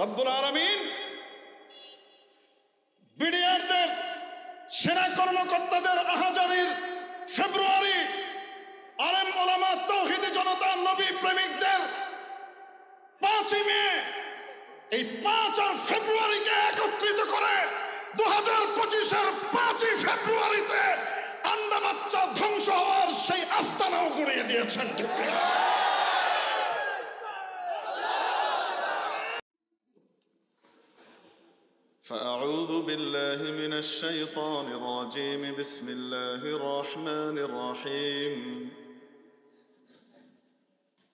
রব্বুল আলামিন বিডিআরদের সেনা কর্মকর্তাদের আহাজারির ফেব্রুয়ারি, আলেম ওলামা তৌহিদি জনতা নবী প্রেমিকদের 5ই মে, এই 5 আর ফেব্রুয়ারিকে একত্রিত করে 2025-এর 5ই ফেব্রুয়ারিতে আন্ডা বাচ্চা ধ্বংস হওয়ার সেই আস্তানাও গড়িয়ে দিয়েছেন। ঠিক কিনা? فأعوذ بالله من الشيطان الرجيم بسم الله الرحمن الرحيم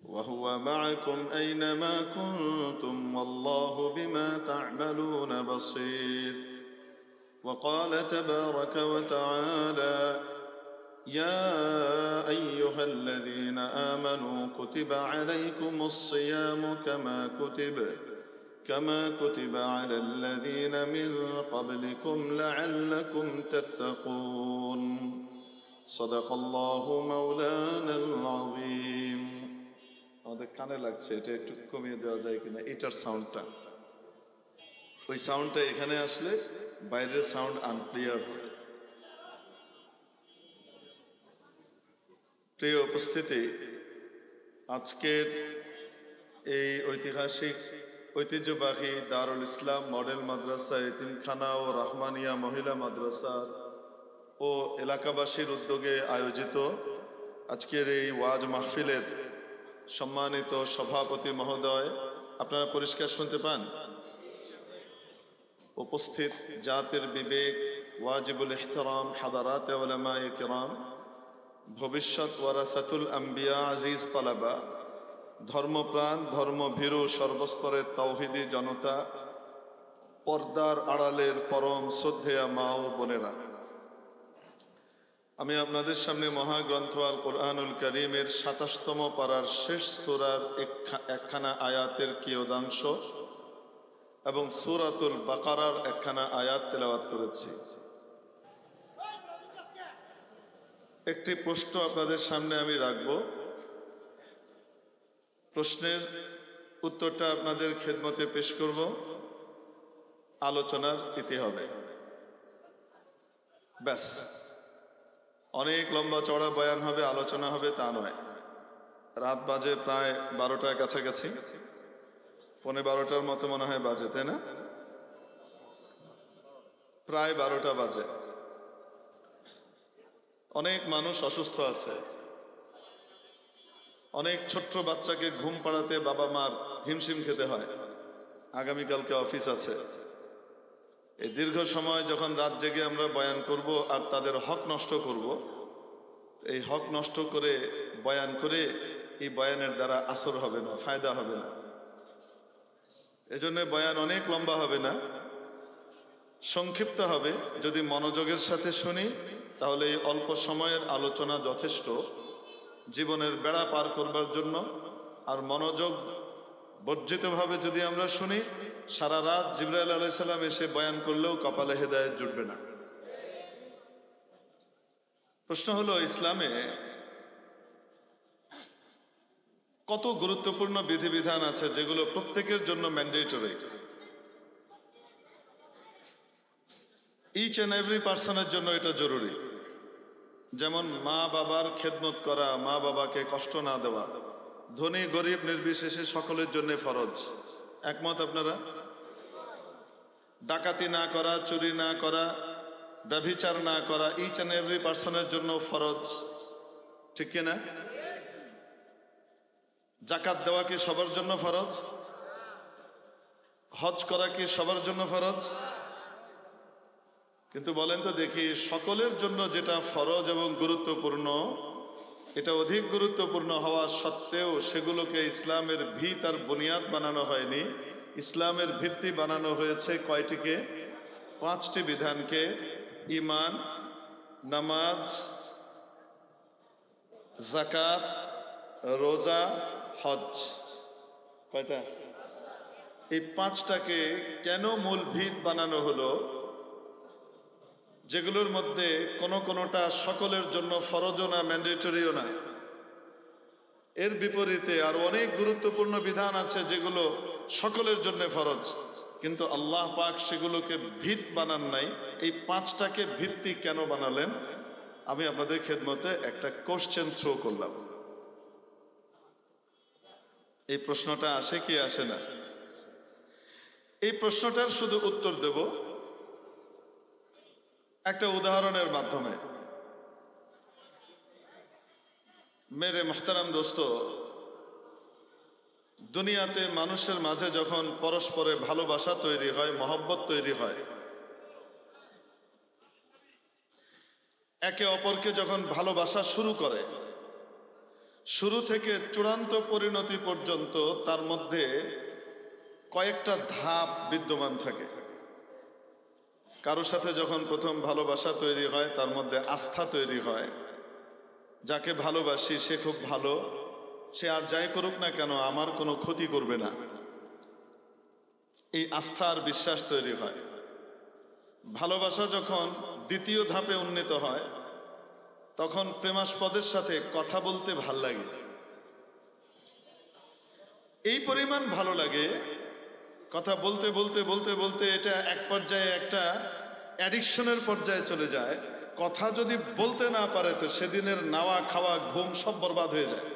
وهو معكم أينما كنتم والله بما تعملون بصير وقال تبارك وتعالى يا أيها الذين آمنوا كتب عليكم الصيام كما كتب على الذين من قبلكم لعلكم تتقون صدق الله مولانا العظيم আমাদের কানে লাগছে, এটা একটু কমিয়ে দেওয়া যায় কিনা এটার সাউন্ডটা? ওই সাউন্ডটা এখানে আসলে বাইরের সাউন্ড আনক্লিয়ার হয়। প্রিয় উপস্থিতি, আজকের এই ঐতিহাসিক ঐতিহ্যবাহী দারুল ইসলাম মডেল মাদ্রাসা, এতিমখানা ও রহমানিয়া মহিলা মাদ্রাসা ও এলাকাবাসীর উদ্যোগে আয়োজিত আজকের এই ওয়াজ মাহফিলের সম্মানিত সভাপতি মহোদয়, আপনারা পরিষ্কার শুনতে পান? উপস্থিত জাতির বিবেক, ওয়াজিবুল ইহতারাম হাদারাতে উলামায়ে কিরাম, ভবিষ্যৎ ওয়ারাসাতুল আম্বিয়া, আজিজ তালাবা, ধর্মপ্রাণ ধর্মভীরু সর্বস্তরের তাওহীদি জনতা, পর্দার আড়ালের পরম শ্রদ্ধেয়া মা ও বোনেরা, আমি আপনাদের সামনে মহাগ্রন্থ আল কোরআনুল কারীমের 27তম পারার শেষ সূরার একখানা আয়াতের কিয়দাংশ এবং সূরাতুল বাকারার একখানা আয়াত তেলাওয়াত করেছি। একটি প্রশ্ন আপনাদের সামনে আমি রাখব, প্রশ্নের উত্তরটা আপনাদের খেদমতে পেশ করব, আলোচনার ইতি হবে। ব্যাস, অনেক লম্বা চড়া বয়ান হবে, আলোচনা হবে তা নয়। রাত বাজে প্রায় 12টার কাছাকাছি, 11:15 মতো মনে হয় বাজে, তাই না? প্রায় 12টা বাজে। অনেক মানুষ অসুস্থ আছে, অনেক ছোট্ট বাচ্চাকে ঘুম পাড়াতে বাবা মার হিমশিম খেতে হয়। আগামীকালকে অফিস আছে। এই দীর্ঘ সময় যখন রাত জেগে আমরা বয়ান করব আর তাদের হক নষ্ট করব, এই হক নষ্ট করে বয়ান করে এই বয়ানের দ্বারা আসর হবে না, ফায়দা হবে না। এজন্য বয়ান অনেক লম্বা হবে না, সংক্ষিপ্ত হবে। যদি মনোযোগের সাথে শুনি তাহলে এই অল্প সময়ের আলোচনা যথেষ্ট জীবনের বেড়া পার করবার জন্য। আর মনোযোগ বর্জিতভাবে যদি আমরা শুনি, সারা রাত জিবরাইল আলাইহিস সালাম এসে বয়ান করলেও কপালে হেদায়েত জুটবে না। প্রশ্ন হলো, ইসলামে কত গুরুত্বপূর্ণ বিধিবিধান আছে যেগুলো প্রত্যেকের জন্য ম্যান্ডেটরি। ইচ অ্যান্ড এভরি পার্সনের জন্য এটা জরুরি। যেমন মা বাবার খেদমত করা, মা বাবাকে কষ্ট না দেওয়া, ধনী গরিব নির্বিশেষে সকলের জন্য ফরজ। একমত আপনারা? ডাকাতি না করা, চুরি না করা, ব্যভিচার না করা, ইচ অ্যান্ড এভরি পার্সনের জন্য ফরজ, ঠিক কিনা? জাকাত দেওয়া কি সবার জন্য ফরজ? হজ করা কি সবার জন্য ফরজ? কিন্তু বলেন তো দেখি, সকলের জন্য যেটা ফরজ এবং গুরুত্বপূর্ণ, এটা অধিক গুরুত্বপূর্ণ হওয়া সত্ত্বেও সেগুলোকে ইসলামের ভিত আর বুনিয়াদ বানানো হয়নি। ইসলামের ভিত্তি বানানো হয়েছে কয়টিকে? 5টি বিধানকে। ঈমান, নামাজ, যাকাত, রোজা, হজ। কয়টা? এই 5টাকে কেন মূল ভিত বানানো হলো? যেগুলোর মধ্যে কোনোটা সকলের জন্য ফরজও না, ম্যান্ডেটরিও না। এর বিপরীতে আর অনেক গুরুত্বপূর্ণ বিধান আছে যেগুলো সকলের জন্য ফরজ, কিন্তু আল্লাহ পাক সেগুলোকে ভিত বানান নাই। এই পাঁচটাকে ভিত্তি কেন বানালেন, আমি আপনাদের খেদমতে একটা কোশ্চেন থ্রো করলাম। এই প্রশ্নটা আসে কি আসে না? এই প্রশ্নটার শুধু উত্তর দেব একটা উদাহরণের মাধ্যমে। মেরে মুহতারাম দোস্ত, দুনিয়াতে মানুষের মাঝে যখন পরস্পরে ভালোবাসা তৈরি হয়, মহব্বত তৈরি হয়, একে অপরকে যখন ভালোবাসা শুরু করে, শুরু থেকে চূড়ান্ত পরিণতি পর্যন্ত তার মধ্যে কয়েকটা ধাপ বিদ্যমান থাকে। কারোর সাথে যখন প্রথম ভালোবাসা তৈরি হয়, তার মধ্যে আস্থা তৈরি হয়। যাকে ভালোবাসি সে খুব ভালো, সে আর যাই করুক না কেন আমার কোনো ক্ষতি করবে না, এই আস্থা আর বিশ্বাস তৈরি হয়। ভালোবাসা যখন দ্বিতীয় ধাপে উন্নীত হয়, তখন প্রেমাস্পদের সাথে কথা বলতে ভাল লাগে। এই পরিমাণ ভালো লাগে, কথা বলতে বলতে বলতে বলতে এটা এক পর্যায়ে একটা অ্যাডিকশনের পর্যায়ে চলে যায়। কথা যদি বলতে না পারে তো সেদিনের নাওয়া খাওয়া ঘুম সব বরবাদ হয়ে যায়।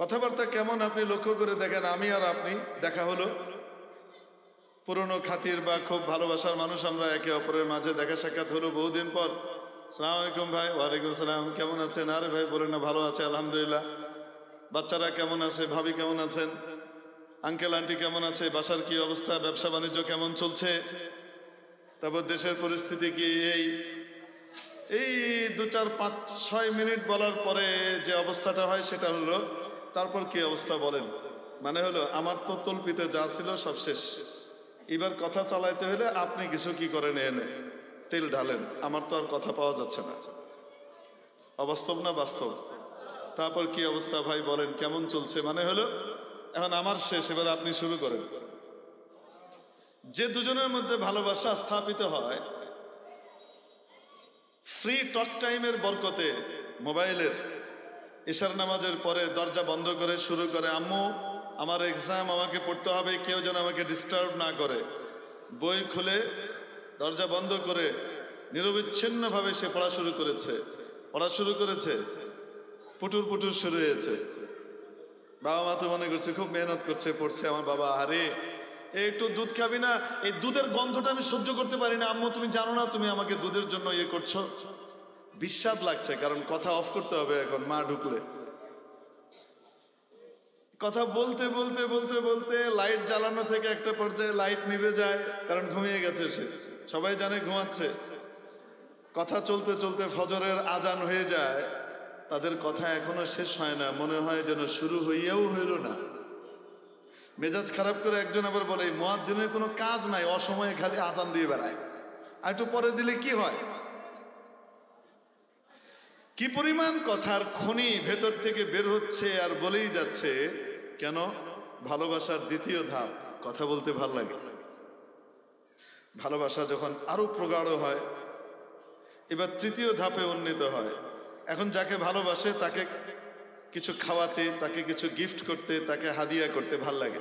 কথাবার্তা কেমন আপনি লক্ষ্য করে দেখেন। আমি আর আপনি দেখা হলো, পুরনো খাতির বা খুব ভালোবাসার মানুষ আমরা, একে অপরের মাঝে দেখা সাক্ষাৎ হলো বহুদিন পর। আসসালামু আলাইকুম ভাই। ওয়ালাইকুম সালাম। কেমন আছেন? আরে ভাই বলেন না, ভালো আছে আলহামদুলিল্লাহ। বাচ্চারা কেমন আছে? ভাবি কেমন আছেন? আঙ্কেল আন্টি কেমন আছে? বাসার কি অবস্থা? ব্যবসা বাণিজ্য কেমন চলছে? তারপর দেশের পরিস্থিতি কি? এই 2, 4, 5, 6 মিনিট বলার পরে যে অবস্থাটা হয় সেটা হলো, তারপর কি অবস্থা বলেন? মানে হলো আমার তো তল্পিতে যা ছিল সব শেষ, এবার কথা চালাইতে হলে আপনি কিছু কি করেন, এনে তেল ঢালেন, আমার তো আর কথা পাওয়া যাচ্ছে না। অবাস্তব না বাস্তব? তারপর কি অবস্থা ভাই বলেন, কেমন চলছে? মানে হলো এখন আমার শেষ, এবার আপনি শুরু করেন। যে দুজনের মধ্যে ভালোবাসা স্থাপিত হয় ফ্রি টক টাইমের বরকতে, মোবাইলের ইশার নামাজের পরে দরজা বন্ধ করে শুরু করে, আম্মু আমার এক্সাম, আমাকে পড়তে হবে, কেউ যেন আমাকে ডিস্টার্ব না করে। বই খুলে দরজা বন্ধ করে নিরবিচ্ছিন্নভাবে সে পড়া শুরু করেছে। পুটুর পুটুর শুরু হয়েছে। বাবা মা তো মনে করছে খুব মেহনত করছে, পড়ছে আমার বাবা। আরে একটু দুধ খাবি না? এই দুধের গন্ধটা আমি সহ্য করতে পারি না। আম্মু তুমি জানো না তুমি আমাকে দুধের জন্য ইয়ে করছো? বিস্বাদ লাগছে, কারণ কথা অফ করতে হবে এখন মা ঢুকলে। কথা বলতে বলতে বলতে বলতে লাইট জ্বালানো থেকে একটা পর্যায়ে লাইট নিভে যায়, কারণ ঘুমিয়ে গেছে সে, সবাই জানে ঘুমাচ্ছে। কথা চলতে চলতে ফজরের আজান হয়ে যায়, তাদের কথা এখনো শেষ হয় না, মনে হয় যেন শুরু হইয়াও হইল না। মেজাজ খারাপ করে একজন আবার বলে, মুয়াজ্জিনের কোনো কাজ নাই, অসময়ে খালি আজান দিয়ে বেড়ায়, আর একটু পরে দিলে কি হয়? কি পরিমাণ কথার খনি ভেতর থেকে বের হচ্ছে আর বলেই যাচ্ছে। কেন? ভালোবাসার দ্বিতীয় ধাপ, কথা বলতে ভাল লাগে। ভালোবাসা যখন আরো প্রগাঢ় হয়, এবার তৃতীয় ধাপে উন্নীত হয়। এখন যাকে ভালোবাসে তাকে কিছু খাওয়াতে, তাকে কিছু গিফট করতে, তাকে হাদিয়া করতে ভাল লাগে।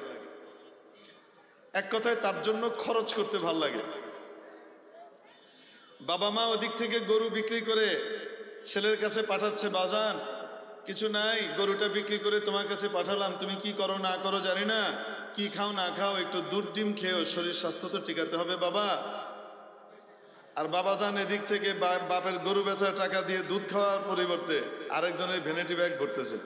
এক কথায় তার জন্য খরচ করতে ভাল লাগে। বাবা মা ওদিক থেকে গরু বিক্রি করে ছেলের কাছে পাঠাচ্ছে, বাজান কিছু নাই, গরুটা বিক্রি করে তোমার কাছে পাঠালাম, তুমি কি করো না করো জানি না, কি খাও না খাও, একটু দুধ ডিম খেও, শরীর স্বাস্থ্য তো টিকাতে হবে বাবা। আর বাবা যান এদিক থেকে বাপের গরু বেচার টাকা দিয়ে দুধ খাওয়ার পরিবর্তে আরেকজনের ভ্যানিটি ব্যাগ ভরতেছে।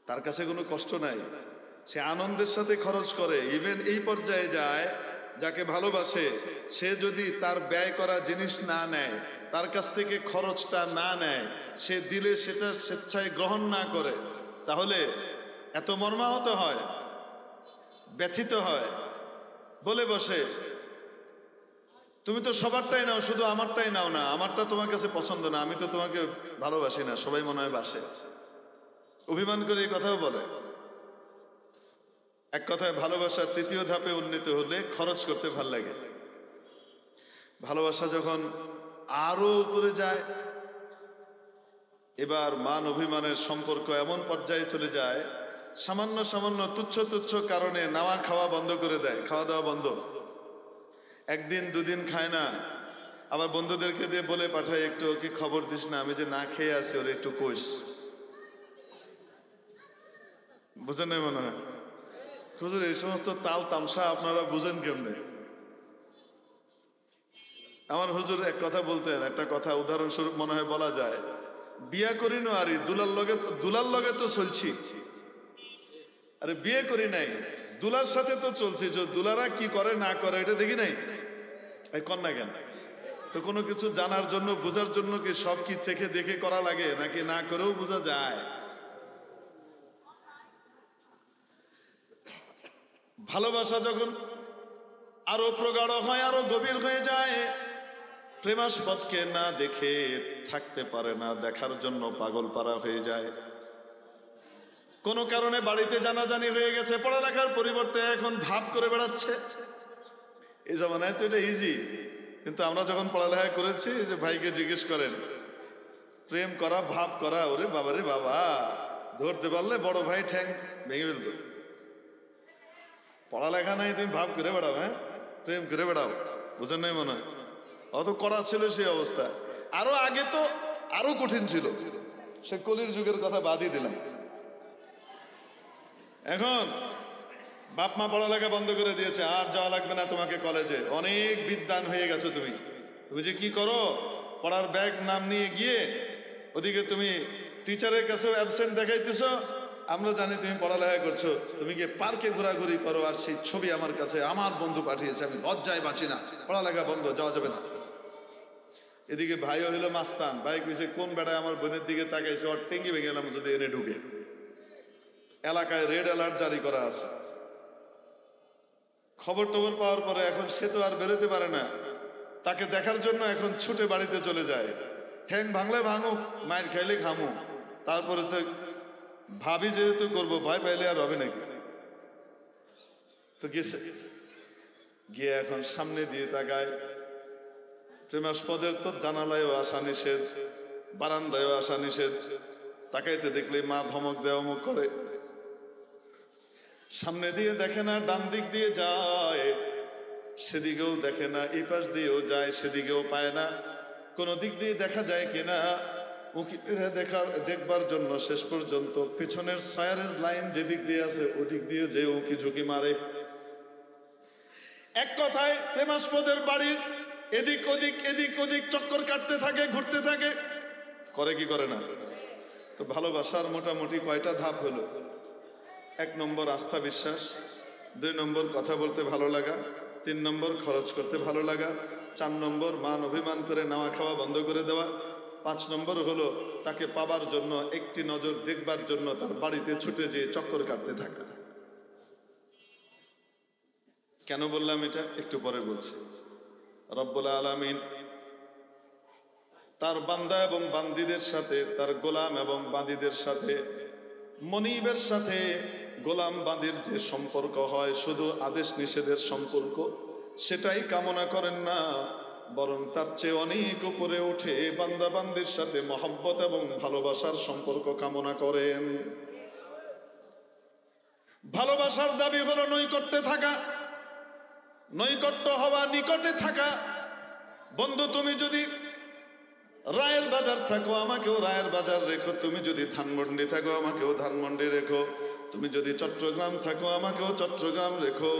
তার কাছে কোনো কষ্ট নাই, সে আনন্দের সাথে খরচ করে। ইভেন এই পর্যায়ে যায়, যাকে ভালোবাসে সে যদি তার ব্যয় করা জিনিস না নেয়, তার কাছ থেকে খরচটা না নেয়, সে দিলে সেটা স্বেচ্ছায় গ্রহণ না করে, তাহলে এত মর্মাহত হয়, ব্যথিত হয়, বলে বসে তুমি তো সবারটাই নাও, শুধু আমারটাই নাও না, আমারটা তোমার কাছে পছন্দ না, আমি তো তোমাকে ভালোবাসি না, সবাই মনে হয় বাসে। অভিমান করে এই কথাও বলে। এক কথায় ভালোবাসা তৃতীয় ধাপে উন্নীত হলে খরচ করতে ভাল লাগে। ভালোবাসা যখন আরো উপরে যায়, এবার মান অভিমানের সম্পর্ক এমন পর্যায়ে চলে যায়, সামান্য সামান্য তুচ্ছ তুচ্ছ কারণে নাওয়া খাওয়া বন্ধ করে দেয়, খাওয়া দাওয়া বন্ধ। একদিন দুদিন খায় না, আবার বন্ধুদেরকে দিয়ে বলে পাঠায়, একটু ওকে খবর দিস না, আমি যে না খেয়ে আছি, ওর একটু কোষ। বুঝেন নাই মনে হয়? হুজুর এই সমস্ত তাল তামসা আপনারা বুঝেন কেমনে? আমার হুজুর এক কথা বলতেন, একটা কথা উদাহরণস্বরূপ মনে হয় বলা যায়, বিয়া করি না আরে দুলার লগে তো চলছি, আরে বিয়ে করি নাই, দুলার সাথে তো চলছি, যে দুলারা কি করে না করে এটা দেখি নাই, এই কন্যা কেন? তো কোনো কিছু জানার জন্য বোঝার জন্য কি সব কি চেখে দেখে করা লাগে, নাকি না করেও বোঝা যায়? ভালোবাসা যখন আরো প্রগাঢ় হয়, আরো গভীর হয়ে যায়, প্রেমাস্পদকে না দেখে থাকতে পারে না, দেখার জন্য পাগল পারা হয়ে যায়। কোনো কারণে বাড়িতে জানাজানি হয়ে গেছে, পড়ালেখার পরিবর্তে এখন ভাব করে বেড়াচ্ছে। এই জামানায় তো এটা ইজি, কিন্তু আমরা যখন পড়ালেখা করেছি, যে ভাইকে জিজ্ঞেস করেন, প্রেম করা ভাব করা, ওরে বাবা রে বাবা, ধরতে পারলে বড় ভাই ঠ্যাং ভেঙে ফেলতো। পড়ালেখা নাই, তুমি ভাব করে বেড়াও, হ্যাঁ প্রেম করে বেড়াও, বুঝেন নাই মনে হয়? অত কড়া ছিল সেই অবস্থা। আরো আগে তো আরো কঠিন ছিল, সে কলির যুগের কথা বাদই দিলাম। এখন বাপ মা পড়ালেখা বন্ধ করে দিয়েছে, আর যাওয়া লাগবে না তোমাকে কলেজে, অনেক বিদ্বান হয়ে গেছো তুমি, তুমি যে কি করো, পড়ার ব্যাগ নাম নিয়ে গিয়ে ওদিকে তুমি টিচারের কাছেও অ্যাবসেন্ট দেখাইতেছো, আমরা জানি তুমি পড়ালেখা করছো, তুমি গিয়ে পার্কে ঘোরাঘুরি করো, আর সেই ছবি আমার কাছে আমার বন্ধু পাঠিয়েছে, আমি লজ্জায় বাঁচি না, পড়ালেখা বন্ধ, যাওয়া যাবে না। এদিকে ভাইও হইলো মাস্তান, ভাই কইছে কোন বেড়ায় আমার বোনের দিকে তাকাইছে, ওর টেঙ্গি ভেঙে গেলাম যদি এনে ঢুকে। এলাকায় রেড অ্যালার্ট জারি করা আছে। খবর টবর পাওয়ার পরে এখন সে তো আর বেরোতে পারে না, তাকে দেখার জন্য এখন ছুটে বাড়িতে চলে যায়। ঠ্যাং ভাঙলে ভাঙুক, মায়ের খাইলে খামু, তারপরে তো ভাবি যেহেতু করবো, ভয় পাইলে আর হবে নাকি। তো গেছে, গিয়ে এখন সামনে দিয়ে তাকায়, প্রেমাস্পদের তো জানালায়ও আসা নিষেধ, বারান্দায়ও আসা নিষেধ, তাকাইতে দেখলে মা ধমক দেওয়া মুখ করে। সামনে দিয়ে দেখে না, ডান দিক দিয়ে যায় সেদিকেও দেখে না, এই পাশ দিয়েও যায় সেদিকেও পায় না, কোন দিক দিয়ে দেখা যায় কিনা উকি দেখবার জন্য শেষ পর্যন্ত পিছনের সায়ারেজ লাইন যেদিক দিয়ে আছে ওদিক দিয়ে যে উকি ঝুঁকি মারে। এক কথায় প্রেমাস্পদের বাড়ির এদিক ওদিক এদিক ওদিক চক্কর কাটতে থাকে, ঘুরতে থাকে, করে কি করে না? তো ভালোবাসার মোটামুটি কয়টা ধাপ হলো? 1 নম্বর আস্থা বিশ্বাস, 2 নম্বর কথা বলতে ভালো লাগা, 3 নম্বর খরচ করতে ভালো লাগা, 4 নম্বর মান অভিমান করে নাওয়া খাওয়া বন্ধ করে দেওয়া, 5 নম্বর হলো তাকে পাবার জন্য, একটি নজর দেখবার জন্য তার বাড়িতে ছুটে যেয়ে চক্কর কাটতে থাকা। কেন বললাম এটা একটু পরে বলছি। রব্বুল আলামিন তার বান্দা এবং বান্দীদের সাথে, তার গোলাম এবং বান্দীদের সাথে, মনিবের সাথে গোলাম বান্দির যে সম্পর্ক হয়, শুধু আদেশ নিষেধের সম্পর্ক, সেটাই কামনা করেন না, বরং তার চেয়ে অনেক উপরে উঠে বান্দা বান্দির সাথে মহব্বত এবং ভালোবাসার সম্পর্ক কামনা করেন। ভালোবাসার দাবি হলো নৈকট্যে থাকা, নৈকট্য হওয়া, নিকটে থাকা। বন্ধু তুমি যদি রায়ের বাজার থাকো, আমাকেও রায়ের বাজার রেখো, তুমি যদি ধানমন্ডি থাকো, আমাকেও ধানমন্ডি রেখো, তুমি যদি চট্টগ্রাম থাকো, আমাকেও চট্টগ্রাম রেখো,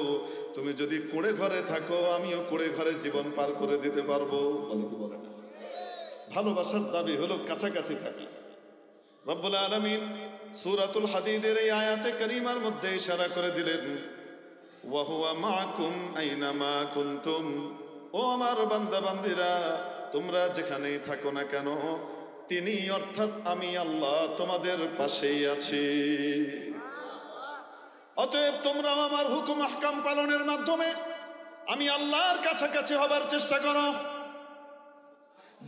তুমি যদি কুড়ে ঘরে থাকো, আমিও কুড়ে ঘরে জীবন পার করে দিতে পারবো। বলে না, ভালোবাসার দাবি হলো কাছাকাছি থাকি। রব্বুল আলামিন সূরাতুল হাদীদের এই আয়াতে কারীমার মধ্যে ইশারা করে দিলেন, ওয়া হুয়া মাআকুম আইনামা কুনতুম, ও আমার বান্দা বান্দিরা, তোমরা যেখানেই থাকো না কেন, তিনি অর্থাৎ আমি আল্লাহ তোমাদের পাশেই আছি। অতএব তোমরা আমার হুকুম আহকাম পালনের মাধ্যমে আমি আল্লাহর কাছাকাছি হবার চেষ্টা করো।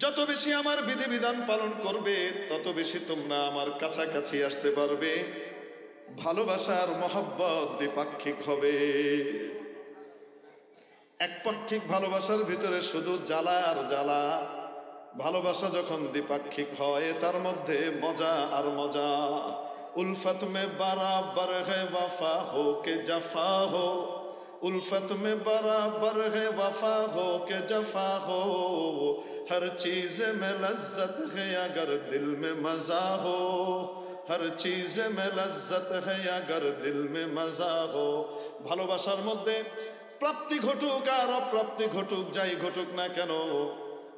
যত বেশি আমার বিধিবিধান পালন করবে, তত বেশি তোমরা আমার কাছাকাছি আসতে পারবে। ভালোবাসার মহব্বত দ্বিপাক্ষিক হবে। একপাক্ষিক ভালোবাসার ভিতরে শুধু জ্বালা আর জ্বালা, ভালোবাসা যখন দ্বিপাক্ষিক হয় তার মধ্যে মজা আর মজা। उल्फत में बराबर है वफा हो के जफा हो, उल्फत में बराबर है वफा हो के जफा हो, हर चीज में लज्जत है अगर दिल में मजा हो, हर चीज में लज्जत है अगर दिल में मजा हो। ভালোবাসার মধ্যে প্রাপ্তি ঘটুক আর অপ্রাপ্তি ঘটুক, যাই ঘটুক না কেন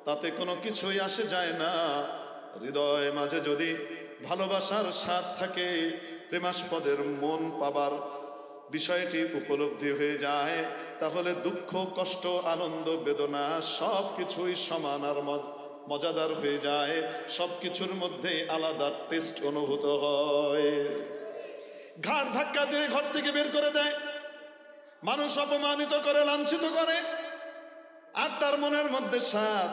তাতে কোনো কিছুই আসে যায় না। হৃদয় মাঝে যদি ভালোবাসার স্বাদ থাকে, প্রেমাস্পদের মন পাবার বিষয়টি উপলব্ধি হয়ে যায়, তাহলে দুঃখ কষ্ট আনন্দ বেদনা সব কিছুই সমান আর মজাদার হয়ে যায়, সব কিছুর মধ্যে আলাদা টেস্ট অনুভূত হয়। ঘাড় ধাক্কা দিয়ে ঘর থেকে বের করে দেয়, মানুষ অপমানিত করে লাঞ্ছিত করে, আর তার মনের মধ্যে স্বাদ।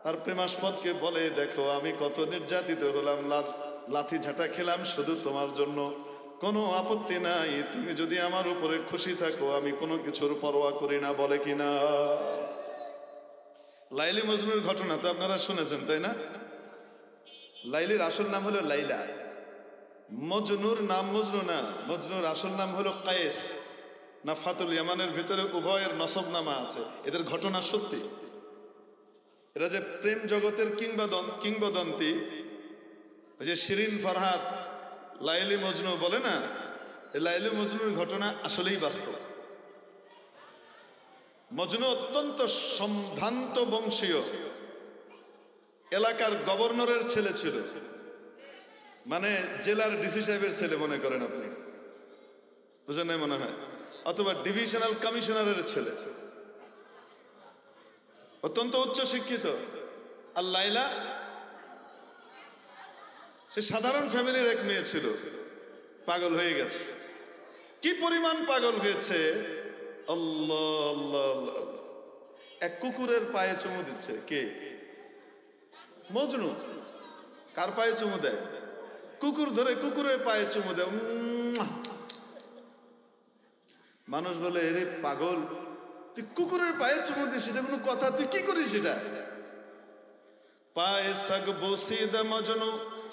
তার প্রেমাস্পদকে বলে, দেখো আমি কত নির্যাতিত হলাম, লাথি ঝাঁটা খেলাম শুধু তোমার জন্য, কোনো আপত্তি নাই, তুমি যদি আমার উপরে খুশি থাকো আমি কোনো কিছুর পরোয়া করি না, বলে কিনা? লাইলি মজনুর ঘটনা তো আপনারা শুনেছেন তাই না? লাইলির আসল নাম হলো লাইলা, মজনুর নাম মজনু না, মজনুর আসল নাম হলো কায়েস। নাফাতুল ইয়ামানের ভিতরে উভয়ের নসব নামা আছে, এদের ঘটনা সত্যি। এরা যে প্রেম জগতের কিংবদন্তি, ওই যে শিরিন ফারহাদ লাইলি মজনু বলে না, এই লাইলি মজনুর ঘটনা আসলেই বাস্তব। মজনু অত্যন্ত সম্ভ্রান্ত বংশীয় এলাকার গভর্নরের ছেলে ছিল, মানে জেলার ডিসি সাহেবের ছেলে মনে করেন আপনি, বুঝেন নাই মনে হয়, অথবা ডিভিশনাল কমিশনারের ছেলে, অত্যন্ত উচ্চ শিক্ষিত। আর লাইলা সে সাধারণ ফ্যামিলির এক মেয়ে ছিল, পাগল হয়ে গেছে। কি পরিমাণ পাগল হয়েছে, আল্লাহ আল্লাহ আল্লাহ, এক কুকুরের পায়ে চুমু দিচ্ছে। কে? মজনু। কার পায়ে চুমু দেয়? কুকুর ধরে কুকুরের পায়ে চুমু দেয়। মানুষ বলে, এরে পাগল, তুই কুকুরের পায়ে চুমু দিস, এটা কোনো কথা? তুই কি করিস এটা? পায়ে সগ বসিদে মজনু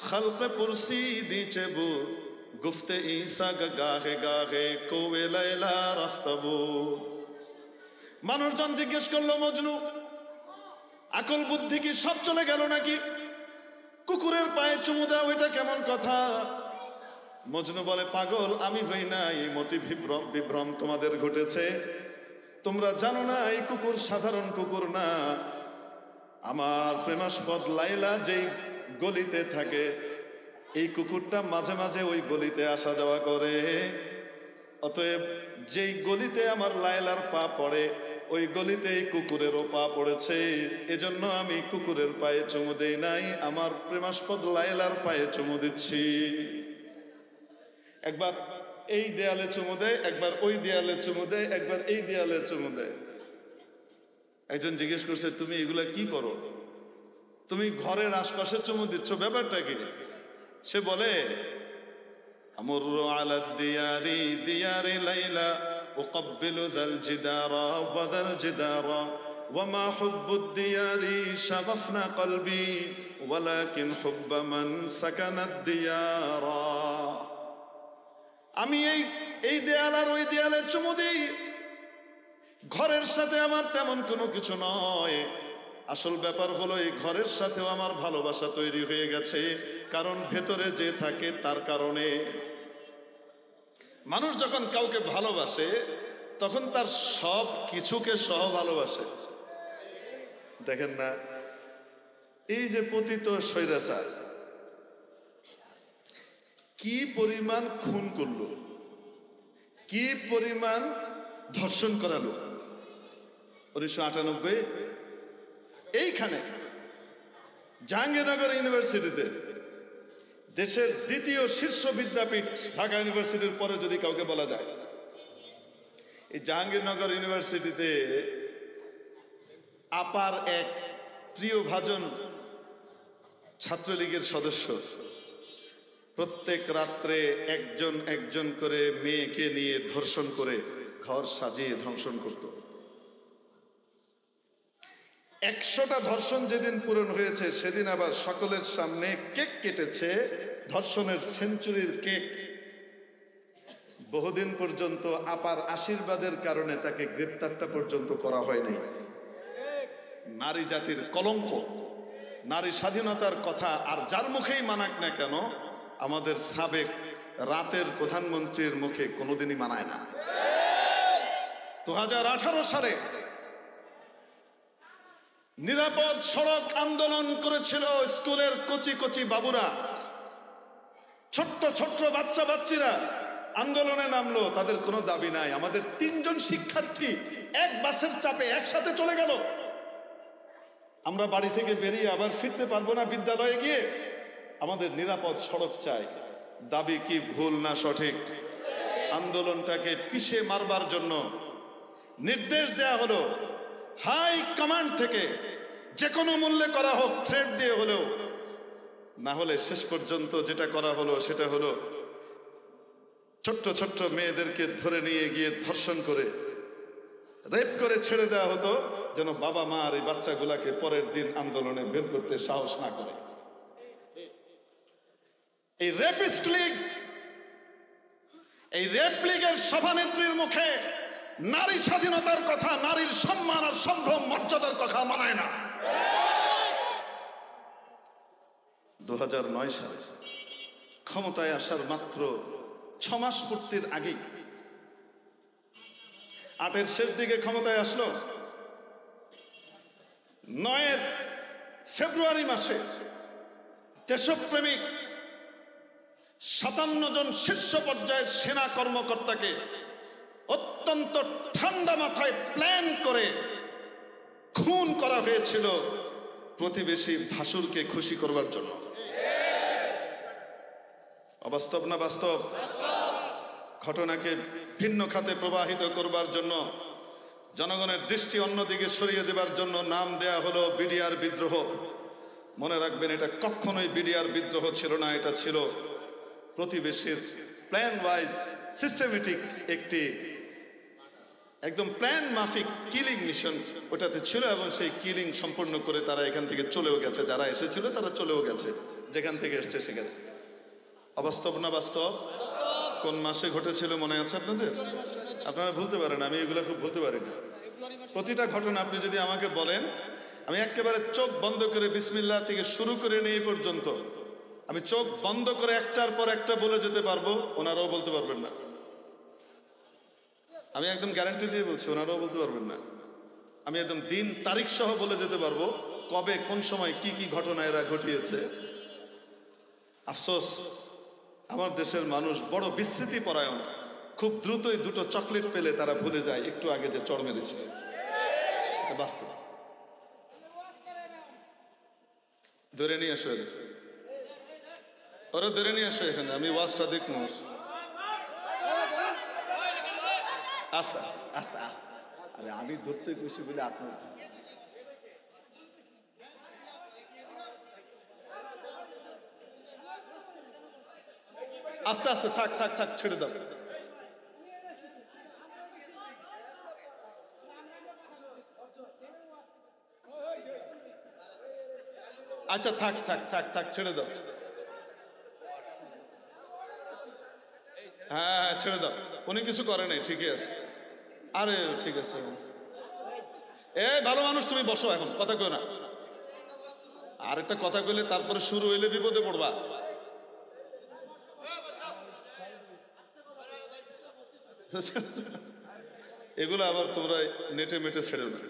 খলক পুরসি দিছে বু, গুফতে ঈসা গাহে গাহে কোয়ে লাইলা রাফতাবু। মানুষজন জিজ্ঞেস করলো, মজনু আকল বুদ্ধি কি সব চলে গেল নাকি? কুকুরের পায়ে চুমু দাও, এটা কেমন কথা? মজনু বলে, পাগল আমি হই না, এই মতি বিভ্রম তোমাদের ঘটেছে। তোমরা জানো না এই কুকুর সাধারণ কুকুর না, আমার প্রেমাস্পদ লাইলা যেই গলিতে থাকে এই কুকুরটা মাঝে মাঝে ওই গলিতে আসা যাওয়া করে। অতএব যেই গলিতে আমার লাইলার পা পড়ে ওই গলিতে এই কুকুরেরও পা পড়েছে, এজন্য আমি কুকুরের পায়ে চুমু দেই নাই, আমার প্রেমাস্পদ লাইলার পায়ে চুমু দিচ্ছি। একবার এই দেয়ালে চুমু দেয়, একবার ওই দেয়ালে চুমু দেয়, একবার এই দেয়ালে চুমু দেয়। একজন জিজ্ঞেস করছে, তুমি এগুলা কি করো? তুমি ঘরের আশপাশে চুমু দিচ্ছ, ব্যাপারটা কি? সে বলে, আমরু আলা দিয়ারি দিয়ারি লাইলা উকব্বিলু যাল জিদারা ওয়া যাল জিদারা ওয়া মা হুব্বুদ দিয়ারি শাগাফনা কলবি ওয়ালাকিন হুব্বা মান সাকানাদ দিয়ারা। আমি এই দেয়াল আর ওই দেয়ালে চুমু দিই, ঘরের সাথে আমার তেমন কোনো কিছু নয়। আসল ব্যাপার হলো এই ঘরের সাথেও আমার ভালোবাসা তৈরি হয়ে গেছে, কারণ ভেতরে যে থাকে তার কারণে। মানুষ যখন কাউকে ভালোবাসে তখন তার সব কিছুকে সহ ভালোবাসে। দেখেন না, এই যে পতিত স্বৈরাচার কি পরিমাণ খুন করলো, কি পরিমাণ ধর্ষণ করালো। 1998 এইখানে জাহাঙ্গীরনগর ইউনিভার্সিটিতে, দেশের দ্বিতীয় শীর্ষ বিদ্যাপীঠ ঢাকা ইউনিভার্সিটির পরে যদি কাউকে বলা যায়, এই জাহাঙ্গীরনগর ইউনিভার্সিটিতে আপার এক প্রিয় ভাজন ছাত্রলীগের সদস্য প্রত্যেক রাত্রে একজন একজন করে মেয়েকে নিয়ে ধর্ষণ করে ঘর সাজিয়ে ধ্বংসন করত। 100টা ধর্ষণ যেদিন পূরণ হয়েছে সেদিন আবার সকলের সামনে কেক কেটেছে, ধর্ষণের সেঞ্চুরির কেক। বহুদিন পর্যন্ত আপার আশীর্বাদের কারণে তাকে গ্রেপ্তারটা পর্যন্ত করা হয়নি। নারী জাতির কলঙ্ক, নারী স্বাধীনতার কথা আর যার মুখেই মানাক না কেন, আমাদের সাবেক রাতের প্রধানমন্ত্রীর মুখে কোনোদিনই মানায় না। 2018 সালে নিরাপদ সড়ক আন্দোলন করেছিল স্কুলের কচি কচি বাবুরা, ছোট্ট ছোট্ট বাচ্চা বাচ্চিরা আন্দোলনে নামলো। তাদের কোনো দাবি নাই। আমাদের 3 জন শিক্ষার্থী এক বাসের চাপে একসাথে চলে গেল। আমরা বাড়ি থেকে বেরিয়ে আবার ফিরতে পারবো না বিদ্যালয়ে গিয়ে, আমাদের নিরাপদ সড়ক চাই। দাবি কি ভুল না সঠিক? আন্দোলনটাকে পিষে মারবার জন্য নির্দেশ দেয়া হলো হাই কমান্ড থেকে, যে কোনো মূল্যে করা হোক, থ্রেট দিয়ে হলেও। না হলে শেষ পর্যন্ত যেটা করা হলো সেটা হলো ছোট্ট ছোট্ট মেয়েদেরকে ধরে নিয়ে গিয়ে ধর্ষণ করে রেপ করে ছেড়ে দেওয়া হতো, যেন বাবা মা আর এই বাচ্চাগুলাকে পরের দিন আন্দোলনে বের করতে সাহস না করে। এই রেপিস্ট লীগ, এই রেপ লীগের সভানেত্রীর মুখে নারী স্বাধীনতার কথা, নারীর সম্মান আর সম্ভ্রম মর্যাদার কথা মানায় না। 2009 সালে ক্ষমতায় আসার মাত্র 6 মাস পূর্তির আগেই, 8-এর শেষ দিকে ক্ষমতায় আসলো। 9 ফেব্রুয়ারি মাসে দেশপ্রেমিক 57 জন শীর্ষ পর্যায়ের সেনা কর্মকর্তাকে অত্যন্ত ঠান্ডা মাথায় প্ল্যান করে খুন করা হয়েছিল প্রতিবেশী ভাসুরকে খুশি করবার জন্য। অবাস্তব না বাস্তব? ঘটনাকে ভিন্ন খাতে প্রবাহিত করবার জন্য, জনগণের দৃষ্টি অন্যদিকে সরিয়ে দেবার জন্য নাম দেয়া হলো বিডিআর বিদ্রোহ। মনে রাখবেন, এটা কখনোই বিডিআর বিদ্রোহ ছিল না। এটা ছিল প্রতিবেশীর প্ল্যান ওয়াইজ সিস্টেমেটিক একটি একদম প্ল্যান মাফিক কিলিং মিশন ওটাতে ছিল, এবং সেই কিলিং সম্পূর্ণ করে তারা এখান থেকে চলেও গেছে। যারা এসেছিল তারা চলেও গেছে, যেখান থেকে এসছে সেখানে। অবাস্তব না বাস্তব? কোন মাসে ঘটেছিল মনে আছে আপনাদের? আপনারা ভুলতে পারেন, আমি এগুলো খুব ভুলতে পারি না। প্রতিটা ঘটনা আপনি যদি আমাকে বলেন, আমি একেবারে চোখ বন্ধ করে বিসমিল্লাহ থেকে শুরু করে নিয়ে পর্যন্ত আমি চোখ বন্ধ করে একটার পর একটা বলে যেতে পারবো, ওনারাও বলতে পারবেন না। আমি একদম গ্যারান্টি দিয়ে বলছি, ওনারাও বলতে পারবেন না। আমি একদম দিন তারিখ সহ বলে যেতে পারবো কবে কোন সময় কি কি ঘটনা এরা ঘটিয়েছে। আফসোস, আমার দেশের মানুষ বড় বিস্মৃতি পরায়ণ। খুব দ্রুতই দুটো চকলেট পেলে তারা ভুলে যায় একটু আগে যে চড় মেরেছিল। বাস্তব। ধরে নিয়ে আসো, ওরা ধরে নিয়ে আসো এখানে, আমি ওয়াজটা দেখবো। আস্তে আস্তে আস্তে আস্তে। আরে আমি ধরতে খুশি বলে আপনার আস্তে আস্তে, থাক থাক থাক, ছেড়ে দাও। আচ্ছা থাক থাক থাক থাক, ছেড়ে দাও। হ্যাঁ হ্যাঁ, ছেড়ে দাও। উনি কিছু করে নাই, ঠিকই আছে। আরে ঠিক আছে, ভালো মানুষ, তুমি বসো, এখন কথা কই না। আর একটা কথা কইলে তারপরে শুরু হইলে বিপদে পড়বা। এগুলো আবার তোমরা নেটে মেটে ছেড়ে দাও।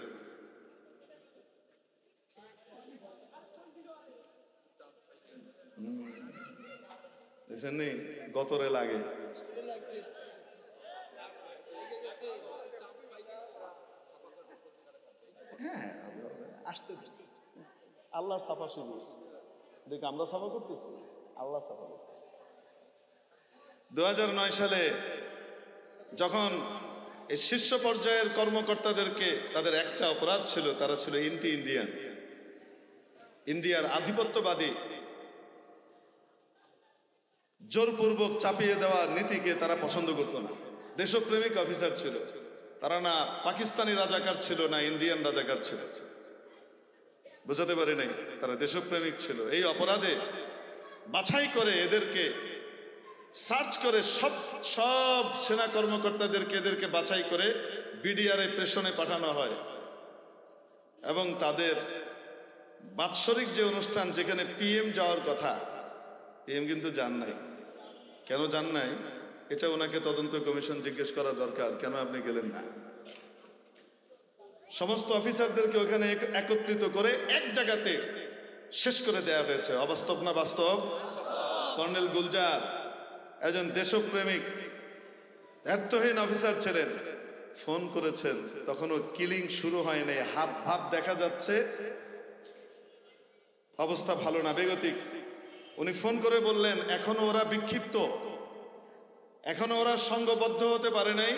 গতরে লাগে। হ্যাঁ আসতে আল্লাহর সাফা শুরু হয়েছে। দেখ আমরা সাফা করতেছি, আল্লাহ সাফা করতেছে। 2009 সালে যখন এই শীর্ষ পর্যায়ের কর্মকর্তাদেরকে, তাদের একটা অপরাধ ছিল, তারা ছিল এন্টি ইন্ডিয়ান। ইন্ডিয়ার আধিপত্যবাদী জোরপূর্বক চাপিয়ে দেওয়া নীতিকে তারা পছন্দ করত না। দেশপ্রেমিক অফিসার ছিল তারা, না পাকিস্তানি রাজাকার ছিল, না ইন্ডিয়ান রাজাকার ছিল। বোঝাতে পারি নাই, তারা দেশপ্রেমিক ছিল। এই অপরাধে বাছাই করে এদেরকে সার্চ করে সব সেনা কর্মকর্তাদেরকে এদেরকে বাছাই করে বিডিআর প্রেষণে পাঠানো হয় এবং তাদের বাৎসরিক যে অনুষ্ঠান যেখানে পিএম যাওয়ার কথা, পিএম কিন্তু যান নাই। কেন যান নাই এটা ওনাকে তদন্ত কমিশন জিজ্ঞেস করা দরকার, কেন আপনি গেলেন না। সমস্ত অফিসারদেরকে ওখানে একত্রিত করে এক জায়গাতে শেষ করে দেয়া হয়েছে। অবাস্তব না বাস্তব? কর্নেল গুলজার একজন দেশপ্রেমিক ব্যর্থহীন অফিসার ছিলেন, ফোন করেছেন, তখনও কিলিং শুরু হয়নি, হাব ভাব দেখা যাচ্ছে অবস্থা ভালো না, বেগতিক। উনি ফোন করে বললেন এখনো ওরা বিক্ষিপ্ত, এখনো ওরা সংঘবদ্ধ হতে পারে নাই,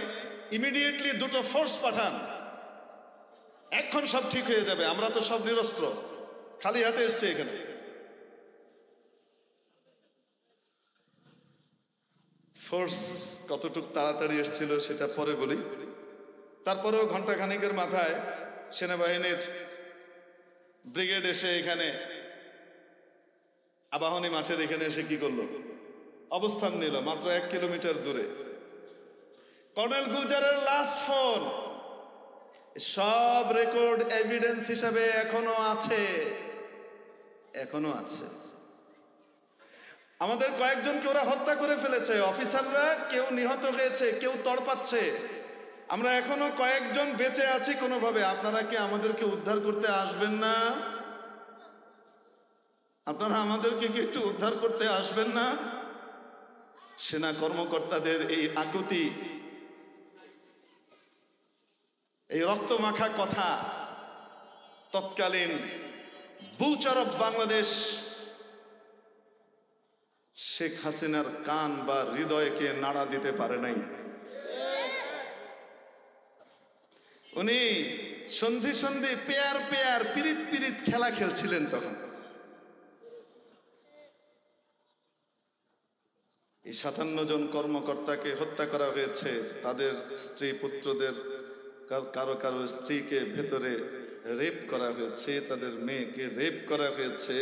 ইমিডিয়েটলি দুটো ফোর্স পাঠান, এখন সব ঠিক হয়ে যাবে, আমরা তো সব নিরস্ত্র, খালি হাতে এসছে এখানে। ফোর্স কতটুক তাড়াতাড়ি এসেছিল সেটা পরে বলি। তারপরেও ঘন্টা খানিকের মাথায় সেনাবাহিনীর ব্রিগেড এসে এখানে আবাহনী মাঠের এখানে এসে কি করলো, অবস্থান নিল মাত্র 1 কিলোমিটার দূরে। কর্নেল গুলজারের লাস্ট ফোন সব রেকর্ড এভিডেন্স হিসাবে এখনো আছে, এখনো আছে। আমাদের কয়েকজনকে ওরা হত্যা করে ফেলেছে, অফিসাররা কেউ নিহত হয়েছে, কেউ তড়পাচ্ছে, আমরা এখনো কয়েকজন বেঁচে আছি কোনোভাবে। আপনারা কি আমাদেরকে উদ্ধার করতে আসবেন না? আপনারা আমাদেরকে কি একটু উদ্ধার করতে আসবেন না? সেনা কর্মকর্তাদের এই আকুতি, এই রক্তমাখা কথা তৎকালীন বুলচার অফ বাংলাদেশ শেখ হাসিনার কান বা হৃদয়কে নাড়া দিতে পারে নাই। উনি সন্ধি সন্ধি পেয়ার পেয়ার পিরিত পিরিত খেলা খেলছিলেন তখন। এই 57 জন কর্মকর্তাকে হত্যা করা হয়েছে, তাদের স্ত্রী পুত্রদের কারো কারো স্ত্রীকে ভেতরে রেপ করা হয়েছে, তাদের মেয়েকে রেপ করা হয়েছে।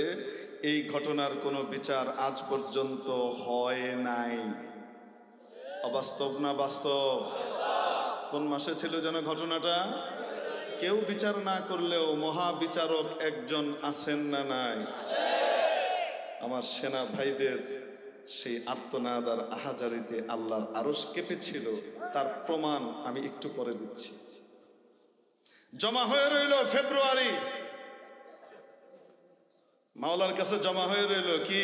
এই ঘটনার কোনো বিচার আজ পর্যন্ত হয় নাই। অবাস্তব না বাস্তব? কোন মাসে ছিল যেন ঘটনাটা? কেউ বিচার না করলেও মহাবিচারক একজন আছেন না নাই? আমার সেনা ভাইদের সেই আর্তনাদ আর আহাজারিতে আল্লাহর আরশ কেঁপেছিল, তার প্রমাণ আমি একটু পরে দিচ্ছি। জমা হয়ে রইল ফেব্রুয়ারি, মাওলার কাছে জমা হয়ে রইল কি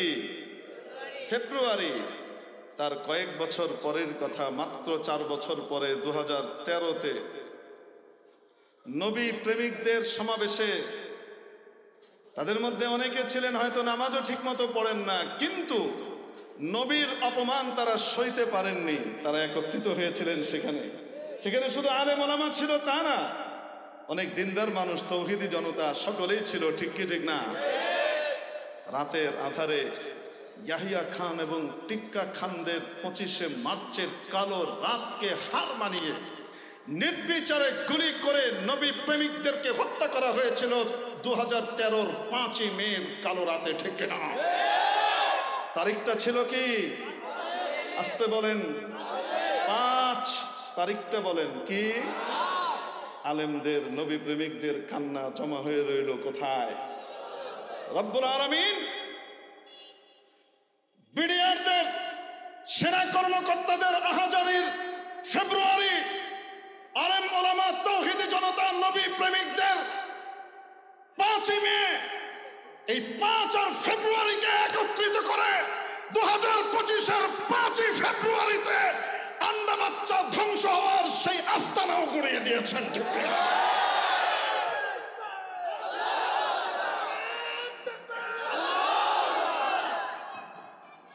ফেব্রুয়ারি। তার কয়েক বছর পরের কথা, মাত্র 4 বছর পরে 2013-তে নবী প্রেমিকদের সমাবেশে, তাদের মধ্যে অনেকে ছিলেন হয়তো নামাজও ঠিকমতো পড়েন না, কিন্তু নবীর অপমান তারা সইতে পারেননি, তারা একত্রিত হয়েছিলেন সেখানে। সেখানে শুধু আলেম ওলামা ছিল তা না, অনেক দিনদার মানুষ, তৌহিদি জনতা সকলেই ছিল, ঠিক কি ঠিক না? রাতের আধারে ইয়াহিয়া খান এবং টিক্কা খানদের 25শে মার্চের কালো রাতকে হার মানিয়ে নির্বিচারে গুলি করে নবী প্রেমিকদেরকে হত্যা করা হয়েছিল 2013-র 5ই মে কালো রাতে, ঠিক না? তারিখটা ছিল কি? আসতে বলেন, 5 তারিখটা বলেন কি? আলেমদের, নবী প্রেমিকদের কান্না জমা হয়ে রইল কোথায়? রব্বুল আলামিন বিডিআরদের সেনা কর্মকর্তাদের আহাজারির ফেব্রুয়ারি, আলেম ওলামা তৌহিদি জনতা নবী প্রেমিকদের 5ই মে, এই 5 আর ফেব্রুয়ারিকে একত্রিত করে 2025-এর 5ই ফেব্রুয়ারিতে আন্ডা বাচ্চা ধ্বংস হওয়ার সেই আস্তানাও গড়িয়ে দিয়েছেন, ঠিক না?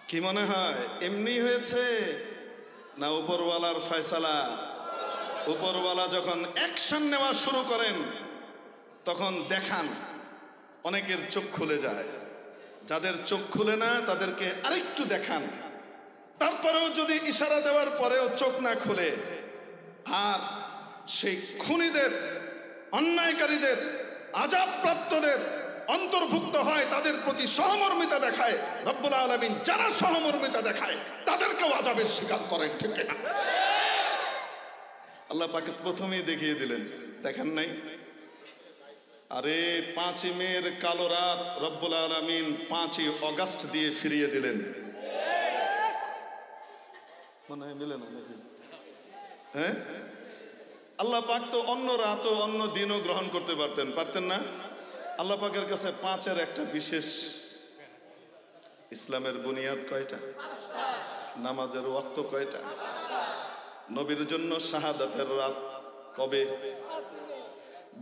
কি মনে হয় এমনি হয়েছে না উপরওয়ালার ফয়সালা? উপরওয়ালা যখন অ্যাকশন নেওয়া শুরু করেন তখন দেখান অনেকের চোখ খুলে যায়, যাদের চোখ খুলে না তাদেরকে আরেকটু দেখান, তারপরেও যদি ইশারা দেওয়ার পরেও চোখ না খুলে, আর সেই খুনিদের, অন্যায়কারীদের, আযাবপ্রাপ্তদের অন্তর্ভুক্ত হয়, তাদের প্রতি সহমর্মিতা দেখায়, রব্বুল আলামিন যারা সহমর্মিতা দেখায় তাদেরকেও আযাবের শিকার করেন, ঠিক কিনা? আল্লাহ পাক প্রথমেই দেখিয়ে দিলেন, দেখেন নাই? আরে 5ই মের কালো রাত রব্বুল আলামিন 5ই অগাস্ট দিয়ে ফিরিয়ে দিলেন। মনে হয় মিলে না নাকি? হ্যাঁ, আল্লাহ পাক তো অন্য রাতও অন্য দিনও গ্রহণ করতে পারতেন না? আল্লাহ পাকের কাছে 5-এর একটা বিশেষ। ইসলামের বুনিয়াদ কয়টা? নামাজের ওয়াক্ত কয়টা? নবীর জন্য শাহাদাতের রাত কবে?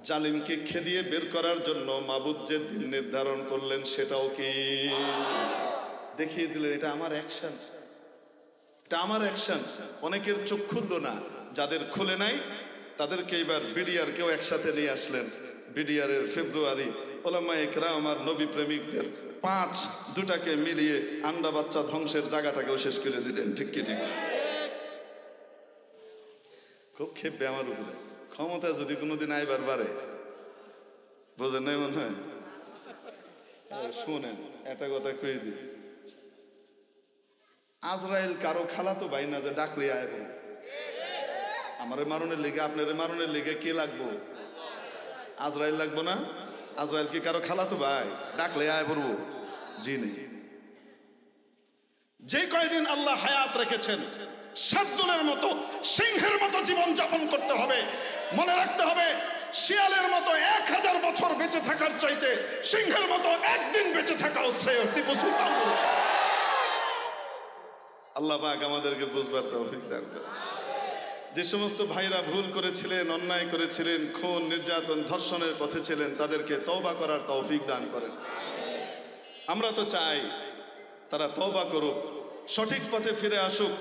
জালিমকে খেদিয়ে বের করার জন্য মাবুদ যে দিন নির্ধারণ করলেন সেটাও কি দেখিয়ে দিলেন? এটা আমার অ্যাকশন, এটা আমার অ্যাকশন। অনেকের চোখ খুললো না, যাদের খুলে নাই তাদেরকে এবার বিডিআর কেউ একসাথে নিয়ে আসলেন। বিডিআর এর ফেব্রুয়ারি ওলামায়ে কেরাম আর নবী প্রেমিকদের 5-2টাকে মিলিয়ে আন্ডা বাচ্চা ধ্বংসের জায়গাটাকেও শেষ করে দিলেন, ঠিক কি ঠিক? খুব খেপবে আমার উপরে। ক্ষমতা যদি কোনোদিন আইবার পারে, বোঝেন নাই মনে হয়? শুনেন একটা কথা কই দিই, আজরাইল কারো খালাতো ভাই না যে ডাকলে আইব। আমারে মারণের লেগে আপনারে মারণের লেগে কে লাগবো? আজরাইল লাগবো না? আজরাইল কি কারো খালাতো ভাই? ডাকলে আয় পড়বো? জি নেই। যে কয়দিন আল্লাহ হায়াত রেখেছেন, শার্দুলের মতো সিংহের মতো জীবন যাপন করতে হবে। মনে রাখতে হবে, শিয়ালের মতো 1000 বছর বেঁচে থাকার চাইতে সিংহের মতো একদিন বেঁচে থাকা হচ্ছে। টিপু সুলতান বলেছে। আল্লাহ পাক আমাদেরকে বুঝবার তৌফিক দান করেন। যে সমস্ত ভাইরা ভুল করেছিলেন, অন্যায় করেছিলেন, খুন, নির্যাতন, ধর্ষণের পথে ছিলেন, তাদেরকে তওবা করার তৌফিক দান করেন। আমরা তো চাই তারা তওবা করুক, সঠিক পথে ফিরে আসুক,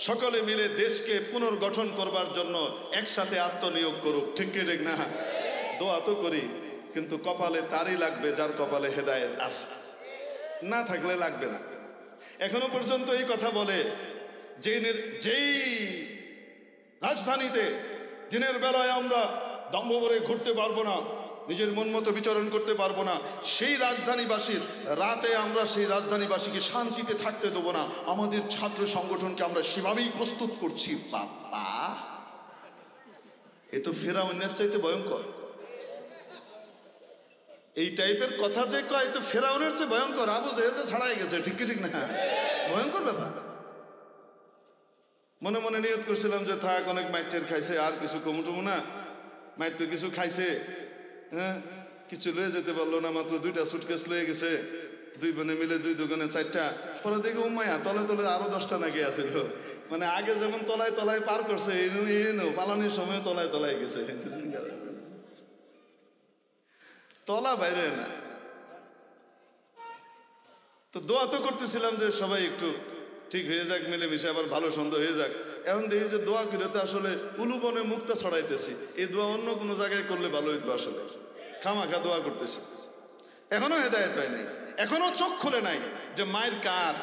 সকলে মিলে দেশকে পুনর্গঠন করবার জন্য একসাথে আত্মনিয়োগ করুক, ঠিক কি ঠিক না? দোয়া তো করি, কিন্তু কপালে তারই লাগবে যার কপালে হেদায়েত আছে, না থাকলে লাগবে না। এখনো পর্যন্ত এই কথা বলে, যেই রাজধানীতে দিনের বেলায় আমরা দম্ভ ভরে ঘুরতে পারবো না, নিজের মন মতো বিচরণ করতে পারবো না, সেই রাজধানীবাসীর রাতে আমরা সেই রাজধানীবাসীকে শান্তিতে থাকতে দেবো না। আমাদের ছাত্র সংগঠনকে আমরা সেভাবেই প্রস্তুত করছি। বাবা, এ তো ফেরাউনের চাইতে ভয়ঙ্কর। এই টাইপের কথা যে কয়, তো ফেরাউনের চেয়ে ভয়ঙ্কর। আবু জেহেল ছাড়াই গেছে, ঠিক কি ঠিক না? ভয়ঙ্কর ব্যাপার। মনে মনে নিয়ত করছিলাম যে থাক, অনেক মাইটের খাইছে, আর কিছু কমুটুমু না, মাইটে কিছু খাইছে, হ্যাঁ, কিছু লয়ে যেতে পারলো না, মাত্র 2টা সুটকেস লয়ে গেছে, 2 বোনে মিলে 2 দোকানে 4টা। পরে দেখে উম্মাইয়া তলে তলে আরো 10টা নাকি আছিল। মানে আগে যেমন তলায় তলায় পার করছে, পালানির সময় তলায় তলায় গেছে, তলা বাইরে না। তো দোয়া তো করতেছিলাম যে সবাই একটু ঠিক হয়ে যাক, মিলেমিশে আবার ভালো সন্দেহ হয়ে যাক। এখন দেখি যে দোয়া করে তো আসলে উলুবনে মুক্তা ছড়াইতেছি। এই দোয়া অন্য কোনো জায়গায় করলে ভালো হইতো, আসলে খামাখা দোয়া করতেছি। এখনো হেদায়েত হয় নাই, এখনো চোখ খুলে নাই যে মায়ের কার।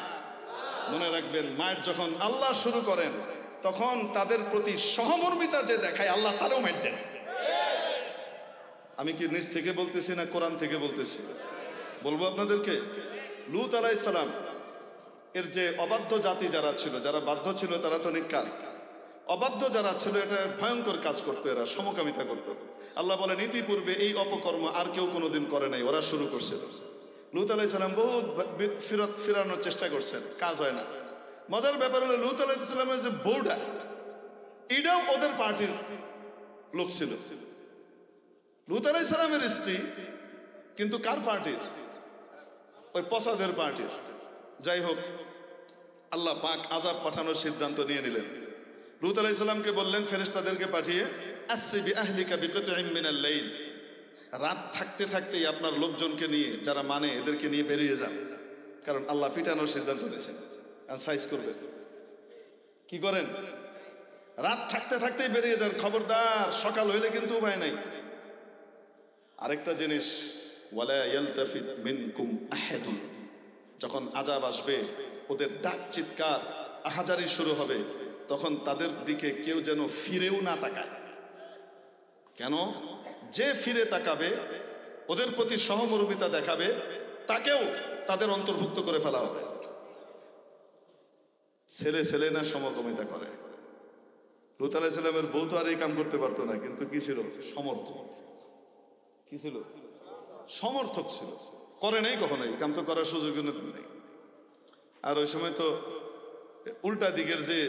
মনে রাখবেন, মায়ের যখন আল্লাহ শুরু করেন, তখন তাদের প্রতি সহমর্মিতা যে দেখায়, আল্লাহ তারও মাইর দেন। আমি কি নিজ থেকে বলতেছি না কোরআন থেকে বলতেছি? বলবো আপনাদেরকে। লূত আলাইহিস সালাম এর যে অবাধ্য জাতি যারা ছিল, যারা বাধ্য ছিল তারা তো নিকার, অবাধ্য যারা ছিল এটা ভয়ঙ্কর কাজ করতো, এরা সমকামিতা করতো। আল্লাহ বলেন, ইতিপূর্বে এই অপকর্ম আর কেউ কোনোদিন করে নাই, ওরা শুরু করছিল। লূত আলাইহিস সালাম বহুত ফিরানোর চেষ্টা করছেন, কাজ হয় না। মজার ব্যাপার হলো, লূত আলাইহিস সালামের যে বউটা, এটাও ওদের পার্টির লোক ছিল। লূত আলাইহিস সালামের স্ত্রী কিন্তু কার পার্টির? ওই পসাদের পার্টির। যাই হোক, আল্লাহ পাক আযাব পাঠানোর সিদ্ধান্ত নিয়ে নিলেন। লূত আলাইহিস সালামকে বললেন ফেরেশতাদেরকে পাঠিয়ে, আসরি বিআহলিকা বিকিতইম মিনাল লাইল, রাত থাকতে থাকতেই আপনার লোকজনকে নিয়ে, যারা মানে এদেরকে নিয়ে বেরিয়ে যান, কারণ আল্লাহ পিটানোর সিদ্ধান্ত নিয়েছেন, কারণ সাইজ করবে। কি করেন? রাত থাকতে থাকতেই বেরিয়ে যান, খবরদার সকাল হইলে কিন্তু উপায় নাই। আরেকটা জিনিস, ওয়ালা ইয়ালতাফিত মিনকুম আহাদুন, যখন আযাব আসবে, ওদের ডাক চিৎকার আহাজারি শুরু হবে, তখন তাদের দিকে কেউ যেন ফিরেও না তাকায়। কেন? যে ফিরে তাকাবে ওদের প্রতি সহমর্মিতা দেখাবে, তাকেও তাদের অন্তর্ভুক্ত করে ফেলা হবে। ছেলে ছেলে না সমকামিতা করে। লূত আলাইহিস সালামের বউ তো আর এই কাম করতে পারতো না, কিন্তু কি ছিল? সমর্থক। কি ছিল? সমর্থক ছিল। করে নাই কখনোই, কাম তো করার সুযোগ নেই। আর ওই সময় তো উল্টা দিকের যে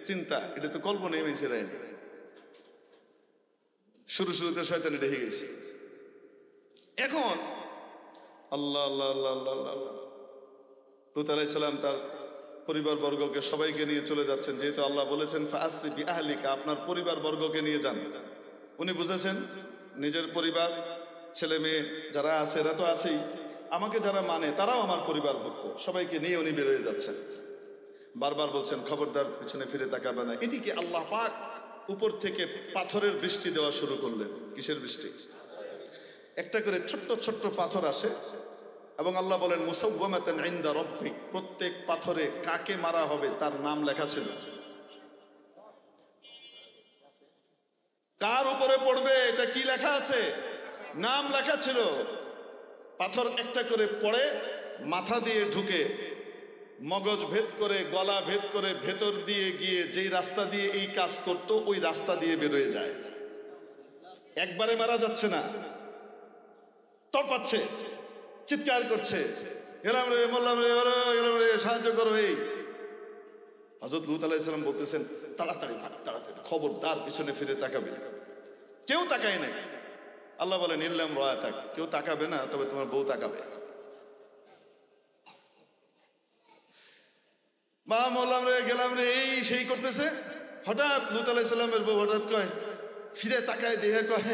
চিন্তা, এটা তো কল্পনাই মানুষের আইনি। শুরুতে শয়তানি রেখে গেছে। এখন আল্লাহ আল্লাহ আল্লাহ আল্লাহ আল্লাহ, লূত আলাইহিস সালাম তার পরিবার বর্গকে সবাইকে নিয়ে চলে যাচ্ছেন, যেহেতু আল্লাহ বলেছেন ফাআসরি বিআহলিকা, আপনার পরিবার বর্গকে নিয়ে যান। উনি বুঝেছেন নিজের পরিবার, ছেলে মেয়ে যারা আছে এরা তো আছেই, আমাকে যারা মানে তারাও আমার পরিবারভুক্ত, সবাইকে নিয়ে উনি বেরোয় যাচ্ছেন। বারবার বলছেন খবরদার পিছনে ফিরে তাকাবে না। এদিকে আল্লাহ পাক উপর থেকে পাথরের বৃষ্টি দেওয়া শুরু করলেন। কিসের বৃষ্টি? একটা করে ছোট্ট ছোট্ট পাথর আসে এবং আল্লাহ বলেন মুসাওয়ামাতান ইনদা রাব্বিক, প্রত্যেক পাথরে কাকে মারা হবে তার নাম লেখা ছিল। কার উপরে পড়বে এটা কি লেখা আছে? নাম লেখা ছিল। পাথর একটা করে পড়ে, মাথা দিয়ে ঢুকে, মগজ ভেদ করে, গলা ভেদ করে, ভেতর দিয়ে গিয়ে যেই রাস্তা দিয়ে এই কাজ করত ওই রাস্তা দিয়ে বেরোয় যায়। একবারে মারা যাচ্ছে না, তড়পাচ্ছে, চিৎকার করছে, গেলাম রে, মরলাম রে, গেলাম রে, সাহায্য করো। এই হযরত লূত আলাইহিস সালাম বলতেছেন তাড়াতাড়ি ভাগ, তাড়াতাড়ি, খবরদার পিছনে ফিরে তাকাবে না। কেউ তাকায় নাই। আল্লাহ বলেন ইল্লাম রায়াতাক, কেউ তাকাবে না, তবে তোমার বউ তাকাবে। মা মরলাম রে, গেলাম রে, এই সেই করতেছে। হঠাৎ লূত আলাইহিস সালামের বউ হঠাৎ কয়, ফিরে তাকায়, দেখে কয়,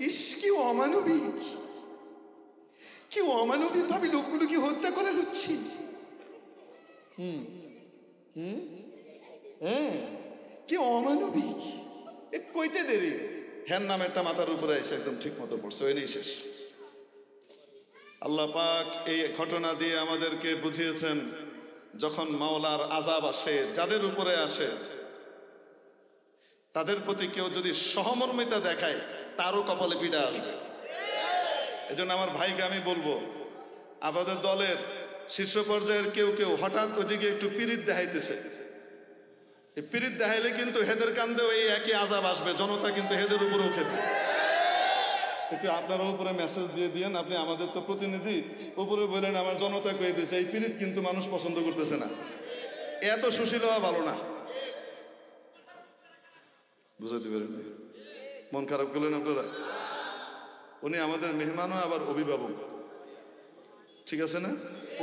ইস কি অমানবিক, কি অমানবিক ভাবে লোকগুলোকে হত্যা করা হচ্ছে। কি অমানবিক, এ কইতে দেরি। হ্যান নামেরটা মাথার উপরে এসে একদম ঠিক মতো পড়ছে, ওই নেই শেষ। আল্লাহ পাক এই ঘটনা দিয়ে আমাদেরকে বুঝিয়েছেন যখন মাওলার আযাব আসে, যাদের উপরে আসে তাদের প্রতি কেউ যদি সহমর্মিতা দেখায় তারও কপালে পিঠা আসবে। এজন্য আমার ভাইকে আমি বলবো, আমাদের দলের শীর্ষ পর্যায়ের কেউ কেউ হঠাৎ ওইদিকে একটু পীড়িত দেখাইতেছে, এই পীড়িত দেখাইলে কিন্তু হেদের কান্দেও এই একই আযাব আসবে, জনতা কিন্তু হেদের উপরেও খেপবে। একটু আপনারা উপরে মেসেজ দিয়ে দিয়েন, আপনি আমাদের তো প্রতিনিধি, উপরে বলেন আমার জনতা কয়ে দিয়েছে এই পীড়িত কিন্তু মানুষ পছন্দ করতেছে না, এত সুশীল হওয়া ভালো না। বুঝাতে পারেন? মন খারাপ করলেন আপনারা? উনি আমাদের মেহমানও আবার অভিভাবক, ঠিক আছে না?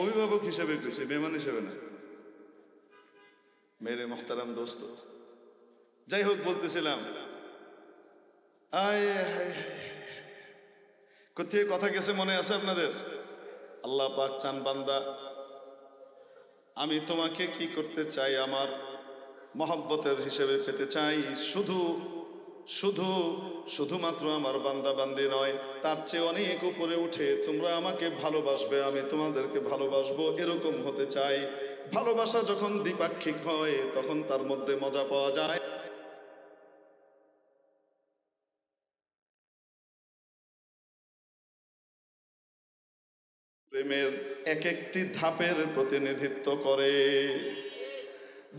অভিভাবক হিসেবে কইছে, মেহমান হিসেবে না। মেরে মোহতারাম দোস্ত, যাই হোক বলতেছিলাম, কোথায় কথা গেছে মনে আছে আপনাদের? আল্লাহ পাক চান বান্দা আমি তোমাকে কি করতে চাই, আমার মহব্বতের হিসেবে পেতে চাই। শুধুমাত্র আমার বান্দা বান্দি নয়, তার চেয়ে অনেক উপরে উঠে তোমরা আমাকে ভালোবাসবে, আমি তোমাদেরকে ভালোবাসবো, এরকম হতে চাই। ভালোবাসা যখন দ্বিপাক্ষিক হয় তখন তার মধ্যে মজা পাওয়া যায়। প্রেমের এক একটি ধাপের প্রতিনিধিত্ব করে।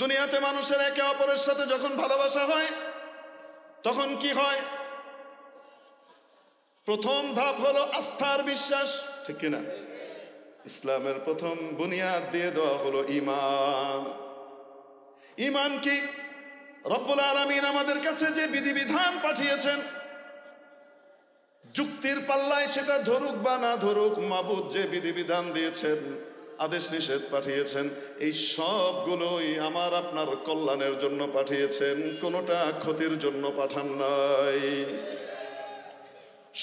দুনিয়াতে মানুষের একে অপরের সাথে যখন ভালোবাসা হয় তখন কি হয়? প্রথম ধাপ হলো আস্থার বিশ্বাস, ঠিক কিনা? ইসলামের প্রথম বুনিয়াদ দিয়ে দেওয়া হলো ঈমান। ঈমান কি? রব্বুল আলামিন আমাদের কাছে যে বিধিবিধান পাঠিয়েছেন, যুক্তির পাল্লায় সেটা ধরুক বা না ধরুক, মাবুদ যে বিধিবিধান দিয়েছেন, আদেশ নিষেধ পাঠিয়েছেন, এই সবগুলোই আমার আপনার কল্যাণের জন্য পাঠিয়েছেন, কোনোটা ক্ষতির জন্য পাঠান নাই।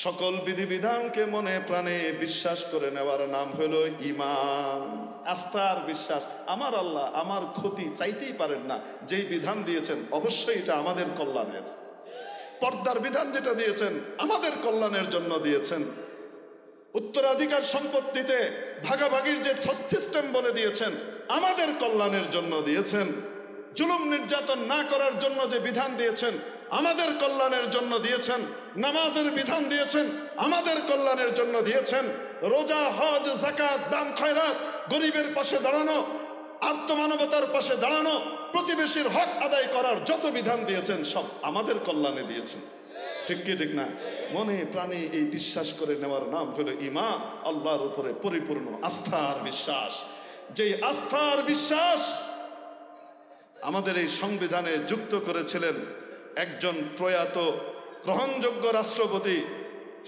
সকল বিধিবিধানকে মনে প্রাণে বিশ্বাস করে নেওয়ার নাম হলো ঈমান, আস্থার বিশ্বাস। আমার আল্লাহ আমার ক্ষতি চাইতেই পারেন না, যেই বিধান দিয়েছেন অবশ্যই এটা আমাদের কল্যাণের। পর্দার বিধান যেটা দিয়েছেন আমাদের কল্যাণের জন্য দিয়েছেন। উত্তরাধিকার সম্পত্তিতে ভাগাভাগির যে সিস্টেম বলে দিয়েছেন আমাদের কল্যাণের জন্য দিয়েছেন। জুলুম নির্যাতন না করার জন্য যে বিধান দিয়েছেন আমাদের কল্যাণের জন্য দিয়েছেন, নামাজের বিধান দিয়েছেন আমাদের কল্যাণের জন্য দিয়েছেন, রোজা, হজ, যাকাত, দান খয়রাত, গরিবের পাশে দাঁড়ানো, আর্তমানবতার পাশে দাঁড়ানো, প্রতিবেশীর হক আদায় করার যত বিধান দিয়েছেন সব আমাদের কল্যাণে দিয়েছেন। ঠিক কি ঠিক না? মনে প্রাণে এই বিশ্বাস করে নেওয়ার নাম হলো ঈমান, আল্লাহর উপরে পরিপূর্ণ আস্থার বিশ্বাস। যেই আস্থার বিশ্বাস আমাদের এই সংবিধানে যুক্ত করেছিলেন একজন প্রয়াত গ্রহণযোগ্য রাষ্ট্রপতি।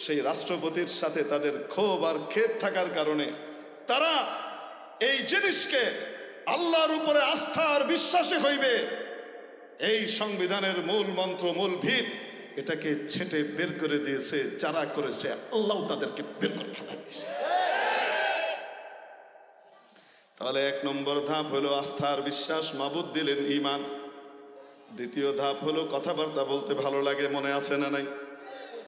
সেই রাষ্ট্রপতির সাথে তাদের ক্ষোভ আর খেদ থাকার কারণে তারা এই জিনিসকে আল্লাহর উপরে আস্থার বিশ্বাসে হইবে এই সংবিধানের মূল মন্ত্র, মূল ভিত, এটাকে ছেঁটে বের করে দিয়েছে। যারা করেছে আল্লাহ তাদেরকে বের করে খেলা দিয়েছে। তাহলে 1 নম্বর ধাপ হলো আস্থার বিশ্বাস, মাবুদ দিলেন ঈমান। দ্বিতীয় ধাপ হলো কথাবার্তা বলতে ভালো লাগে, মনে আছে না নাই?